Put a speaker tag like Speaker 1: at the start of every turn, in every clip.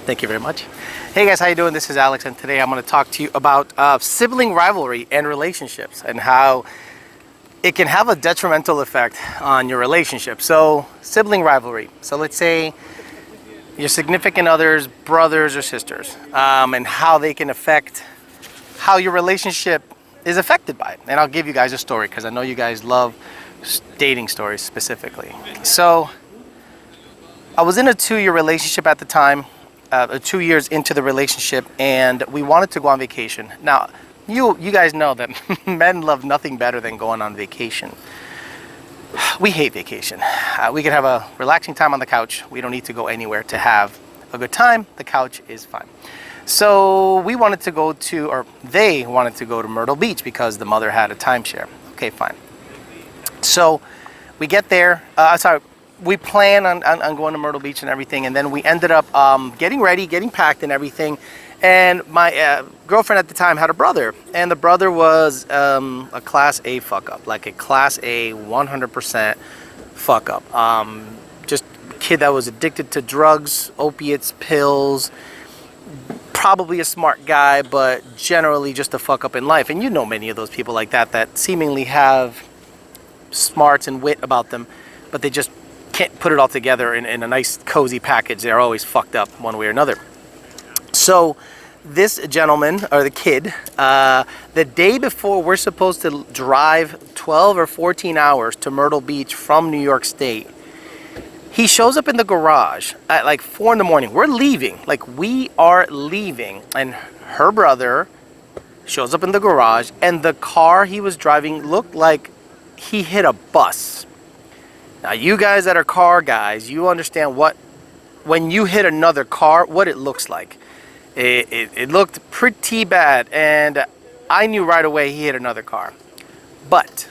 Speaker 1: Thank you very much. Hey guys, how you doing? This is Alex, and today I'm going to talk to you about sibling rivalry and relationships and how it can have a detrimental effect on your relationship. So, sibling rivalry. So let's say your significant others, brothers or sisters, and how they can affect how your relationship is affected by it. And I'll give you guys a story because I know you guys love dating stories specifically. So, I was in a 2-year relationship at the time. 2 years into the relationship, and we wanted to go on vacation. Now, you guys know that men love nothing better than going on vacation. We hate vacation. We can have a relaxing time on the couch. We don't need to go anywhere to have a good time. The couch is fine. So we wanted to go to, or they wanted to go to Myrtle Beach because the mother had a timeshare. Okay, fine. So we get there. We plan on going to Myrtle Beach and everything, and then we ended up getting ready, getting packed and everything. And my girlfriend at the time had a brother, and the brother was a Class A fuck up, like a Class A 100% fuck up. Just a kid that was addicted to drugs, opiates, pills, probably a smart guy, but generally just a fuck up in life. And you know many of those people like that seemingly have smarts and wit about them, but they just can't put it all together in a nice cozy package. They're always fucked up one way or another. So this gentleman, or the kid, the day before we're supposed to drive 12 or 14 hours to Myrtle Beach from New York State, he shows up in the garage at like 4 in the morning. We're leaving, like we are leaving, and her brother shows up in the garage, and the car he was driving looked like he hit a bus. Now, you guys that are car guys, you understand when you hit another car, what it looks like. It looked pretty bad, and I knew right away he hit another car. But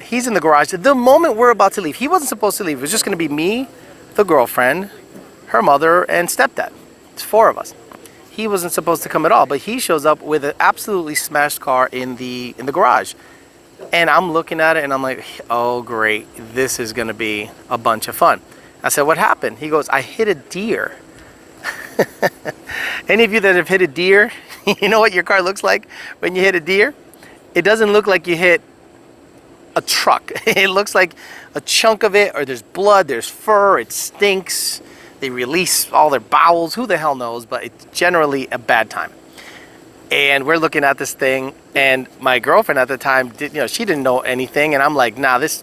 Speaker 1: he's in the garage. The moment we're about to leave, he wasn't supposed to leave. It was just going to be me, the girlfriend, her mother, and stepdad. It's 4 of us. He wasn't supposed to come at all, but he shows up with an absolutely smashed car in the garage. And I'm looking at it and I'm like, oh great, this is gonna be a bunch of fun. I said, what happened? He goes, I hit a deer. Any of you that have hit a deer, you know what your car looks like when you hit a deer? It doesn't look like you hit a truck. It looks like a chunk of it, or there's blood, there's fur, it stinks. They release all their bowels, who the hell knows, but it's generally a bad time. And we're looking at this thing, and my girlfriend at the time, she didn't know anything, and I'm like, nah, this,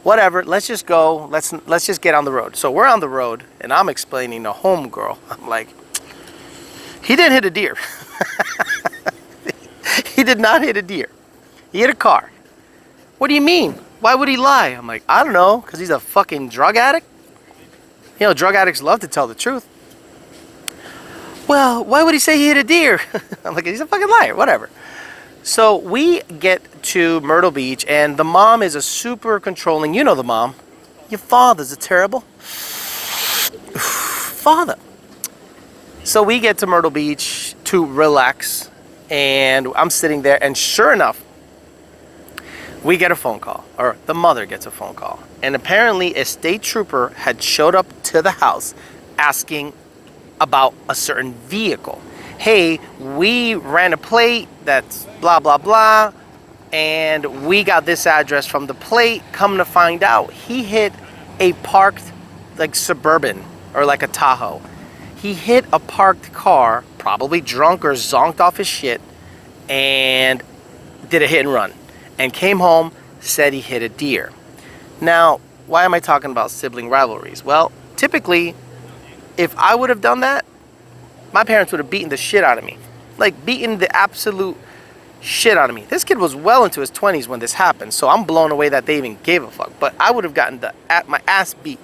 Speaker 1: whatever, let's just go, let's just get on the road. So we're on the road, and I'm explaining to homegirl, I'm like, he didn't hit a deer. He did not hit a deer. He hit a car. What do you mean? Why would he lie? I'm like, I don't know, because he's a fucking drug addict. You know, drug addicts love to tell the truth. Well, why would he say he hit a deer? I'm like, he's a fucking liar, whatever. So we get to Myrtle Beach, and the mom is a super controlling, you know the mom. Your father's a terrible father. So we get to Myrtle Beach to relax, and I'm sitting there, and sure enough, we get a phone call, or the mother gets a phone call. And apparently a state trooper had showed up to the house asking about a certain vehicle. Hey, we ran a plate that's blah, blah, blah, and we got this address from the plate. Come to find out, he hit a parked, like, Suburban, or like a Tahoe. He hit a parked car, probably drunk or zonked off his shit, and did a hit and run. And came home, said he hit a deer. Now, why am I talking about sibling rivalries? Well, typically, if I would have done that, my parents would have beaten the shit out of me. Like, beaten the absolute shit out of me. This kid was well into his 20s when this happened, so I'm blown away that they even gave a fuck. But I would have gotten my ass beat.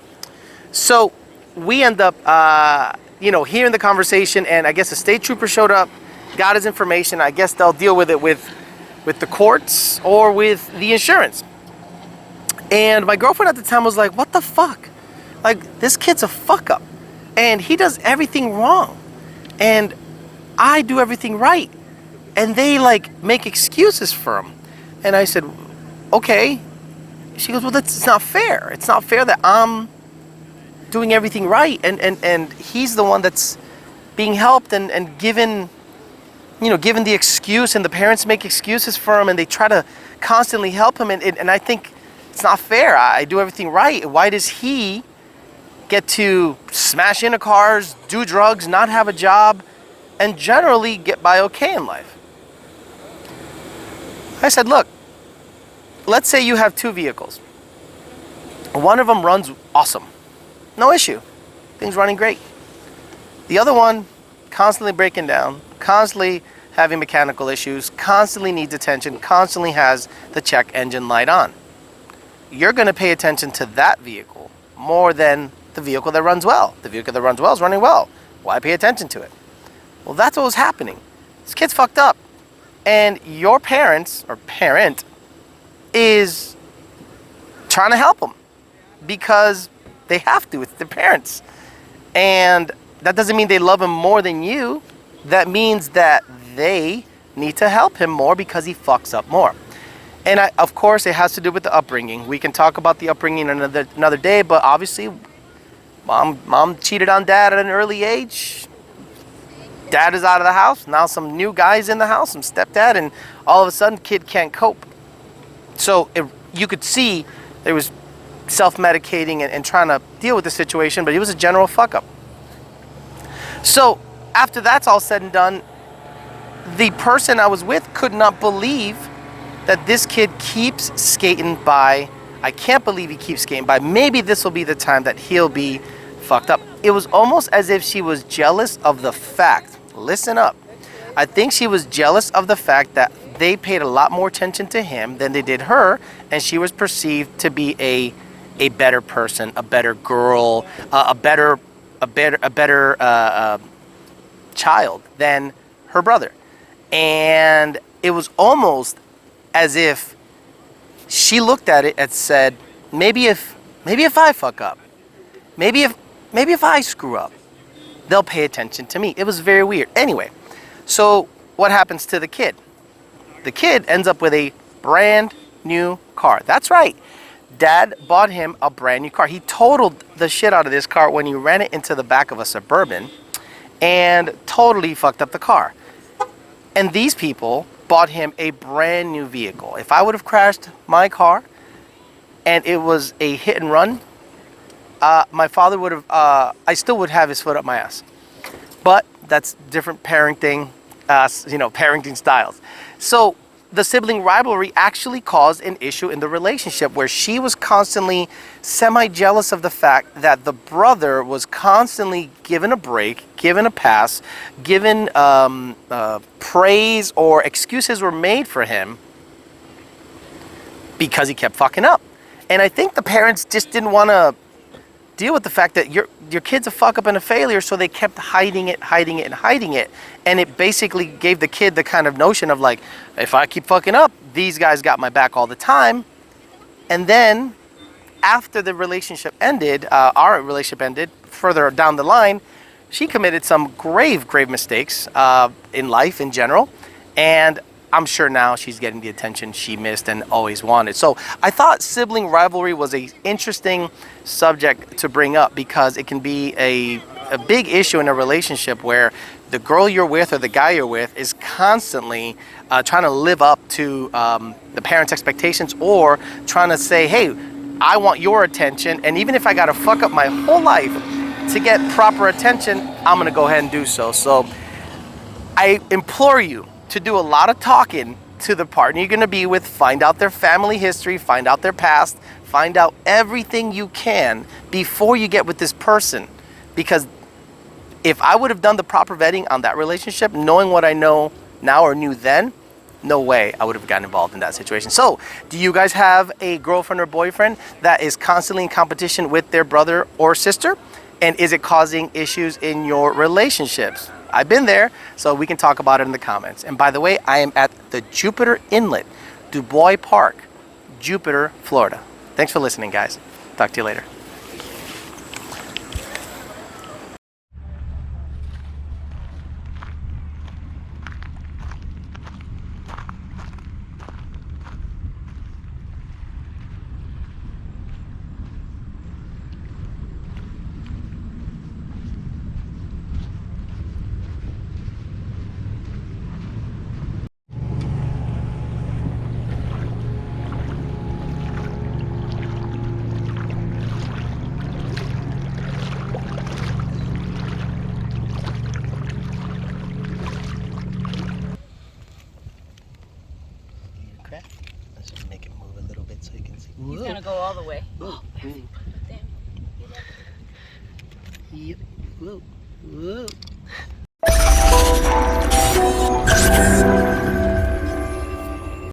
Speaker 1: So we end up, hearing the conversation, and I guess a state trooper showed up, got his information. I guess they'll deal with it with the courts or with the insurance. And my girlfriend at the time was like, what the fuck? Like, this kid's a fuck up. And he does everything wrong. And I do everything right. And they, like, make excuses for him. And I said, okay. She goes, well, it's not fair. It's not fair that I'm doing everything right. And he's the one that's being helped and given, given the excuse, and the parents make excuses for him and they try to constantly help him. And I think it's not fair. I do everything right. Why does he get to smash into cars, do drugs, not have a job, and generally get by okay in life? I said, look, let's say you have 2 vehicles. One of them runs awesome. No issue. Things running great. The other one constantly breaking down, constantly having mechanical issues, constantly needs attention, constantly has the check engine light on. You're going to pay attention to that vehicle more than the vehicle that runs well. The vehicle that runs well is running well. Why pay attention to it? Well, that's what was happening. This kid's fucked up. And your parents, or parent, is trying to help him because they have to. It's their parents. And that doesn't mean they love him more than you. That means that they need to help him more because he fucks up more. And of course, it has to do with the upbringing. We can talk about the upbringing another day, but obviously, mom cheated on dad at an early age. Dad is out of the house. Now some new guy's in the house, some stepdad, and all of a sudden, kid can't cope. So you could see there was self-medicating and trying to deal with the situation, but he was a general fuck-up. So after that's all said and done, the person I was with could not believe that this kid keeps skating by. I can't believe he keeps skating by. Maybe this will be the time that he'll be fucked up. It was almost as if she was jealous of the fact. Listen up. I think she was jealous of the fact that they paid a lot more attention to him than they did her, and she was perceived to be a better person, a better girl, a better child than her brother. And it was almost as if she looked at it and said, maybe if I fuck up, maybe if I screw up, they'll pay attention to me. It was very weird. Anyway, so what happens to the kid? The kid ends up with a brand new car. That's right. Dad bought him a brand new car. He totaled the shit out of this car when he ran it into the back of a Suburban and totally fucked up the car. And these people bought him a brand new vehicle. If I would have crashed my car and it was a hit and run, my father would have, I still would have his foot up my ass. But that's different parenting, parenting styles. So the sibling rivalry actually caused an issue in the relationship where she was constantly semi-jealous of the fact that the brother was constantly given a break, given a pass, given praise, or excuses were made for him because he kept fucking up. And I think the parents just didn't want to deal with the fact that your kid's a fuck up and a failure, so they kept hiding it. And it basically gave the kid the kind of notion of like, if I keep fucking up, these guys got my back all the time. And then after the relationship ended, our relationship ended, further down the line, she committed some grave mistakes in life in general. And I'm sure now she's getting the attention she missed and always wanted. So I thought sibling rivalry was an interesting subject to bring up because it can be a big issue in a relationship where the girl you're with or the guy you're with is constantly trying to live up to the parents' expectations, or trying to say, hey, I want your attention, and even if I got to fuck up my whole life to get proper attention, I'm going to go ahead and do so. So I implore you to do a lot of talking to the partner you're going to be with. Find out their family history, find out their past, find out everything you can before you get with this person. Because if I would have done the proper vetting on that relationship, knowing what I know now or knew then, no way I would have gotten involved in that situation. So, do you guys have a girlfriend or boyfriend that is constantly in competition with their brother or sister? And is it causing issues in your relationships? I've been there, so we can talk about it in the comments. And by the way, I am at the Jupiter Inlet, DuBois Park, Jupiter, Florida. Thanks for listening, guys. Talk to you later. so you can see.
Speaker 2: He's gonna go all the way.
Speaker 1: Whoa.
Speaker 2: Damn.
Speaker 1: Yep. Whoa. Whoa.